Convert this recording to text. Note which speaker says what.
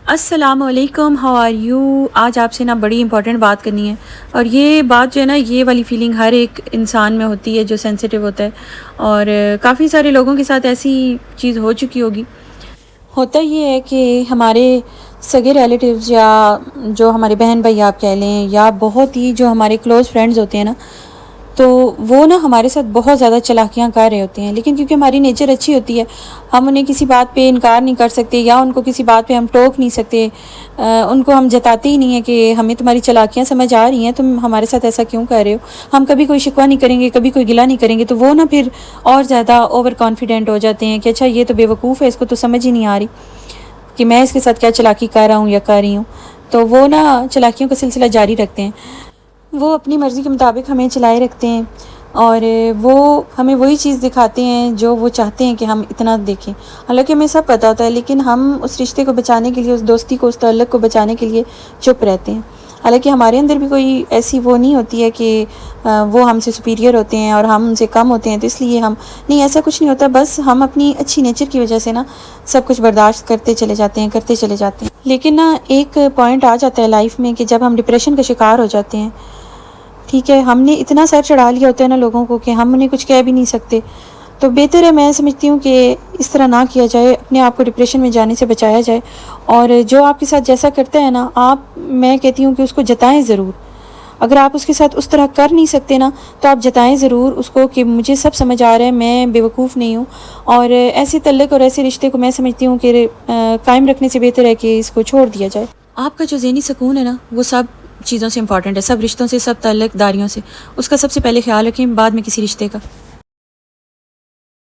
Speaker 1: السلام علیکم، how are you? آج آپ سے نا بڑی امپورٹنٹ بات کرنی ہے، اور یہ بات جو ہے نا، یہ والی فیلنگ ہر ایک انسان میں ہوتی ہے جو سینسیٹیو ہوتا ہے، اور کافی سارے لوگوں کے ساتھ ایسی چیز ہو چکی ہوگی۔ ہوتا یہ ہے کہ ہمارے سگے ریلیٹیوز یا جو ہمارے بہن بھائی آپ کہہ لیں، یا بہت ہی جو ہمارے کلوز فرینڈز ہوتے ہیں نا، تو وہ نا ہمارے ساتھ بہت زیادہ چلاکیاں کر رہے ہوتے ہیں، لیکن کیونکہ ہماری نیچر اچھی ہوتی ہے، ہم انہیں کسی بات پہ انکار نہیں کر سکتے، یا ان کو کسی بات پہ ہم ٹوک نہیں سکتے، ان کو ہم جتاتے ہی نہیں ہیں کہ ہمیں تمہاری چلاکیاں سمجھ آ رہی ہیں، تم ہمارے ساتھ ایسا کیوں کر رہے ہو۔ ہم کبھی کوئی شکوہ نہیں کریں گے، کبھی کوئی گلہ نہیں کریں گے، تو وہ نا پھر اور زیادہ اوور کانفیڈنٹ ہو جاتے ہیں کہ اچھا یہ تو بے وقوف ہے، اس کو تو سمجھ ہی نہیں آ رہی کہ میں اس کے ساتھ کیا چلاکی کر رہا ہوں یا کر رہی ہوں۔ تو وہ نا چلاکیوں کا سلسلہ جاری رکھتے ہیں، وہ اپنی مرضی کے مطابق ہمیں چلائے رکھتے ہیں، اور وہ ہمیں وہی چیز دکھاتے ہیں جو وہ چاہتے ہیں کہ ہم اتنا دیکھیں۔ حالانکہ ہمیں سب پتہ ہوتا ہے، لیکن ہم اس رشتے کو بچانے کے لیے، اس دوستی کو، اس تعلق کو بچانے کے لیے چپ رہتے ہیں۔ حالانکہ ہمارے اندر بھی کوئی ایسی وہ نہیں ہوتی ہے کہ وہ ہم سے سپیریئر ہوتے ہیں اور ہم ان سے کم ہوتے ہیں، تو اس لیے ہم نہیں، ایسا کچھ نہیں ہوتا، بس ہم اپنی اچھی نیچر کی وجہ سے نا سب کچھ برداشت کرتے چلے جاتے ہیں۔ لیکن نا ایک پوائنٹ آ جاتا ہے لائف میں کہ جب ہم ڈپریشن کا شکار ہو جاتے ہیں، ٹھیک ہے، ہم نے اتنا سر چڑھا لیا ہوتا ہے نا لوگوں کو کہ ہم انہیں کچھ کہہ بھی نہیں سکتے، تو بہتر ہے، میں سمجھتی ہوں کہ اس طرح نہ کیا جائے، اپنے آپ کو ڈپریشن میں جانے سے بچایا جائے، اور جو آپ کے ساتھ جیسا کرتا ہے نا، میں کہتی ہوں کہ اس کو جتائیں ضرور۔ اگر آپ اس کے ساتھ اس طرح کر نہیں سکتے نا، تو آپ جتائیں ضرور اس کو کہ مجھے سب سمجھ آ رہا ہے، میں بے وقوف نہیں ہوں، اور ایسے تعلق اور ایسے رشتے کو میں سمجھتی ہوں کہ قائم رکھنے سے بہتر ہے کہ اس کو چھوڑ دیا جائے۔ آپ کا جو ذہنی سکون ہے نا، وہ سب چیزوں سے امپورٹنٹ ہے، سب رشتوں سے، سب تعلق داریوں سے، اس کا سب سے پہلے خیال رکھیں، بعد میں کسی رشتے کا۔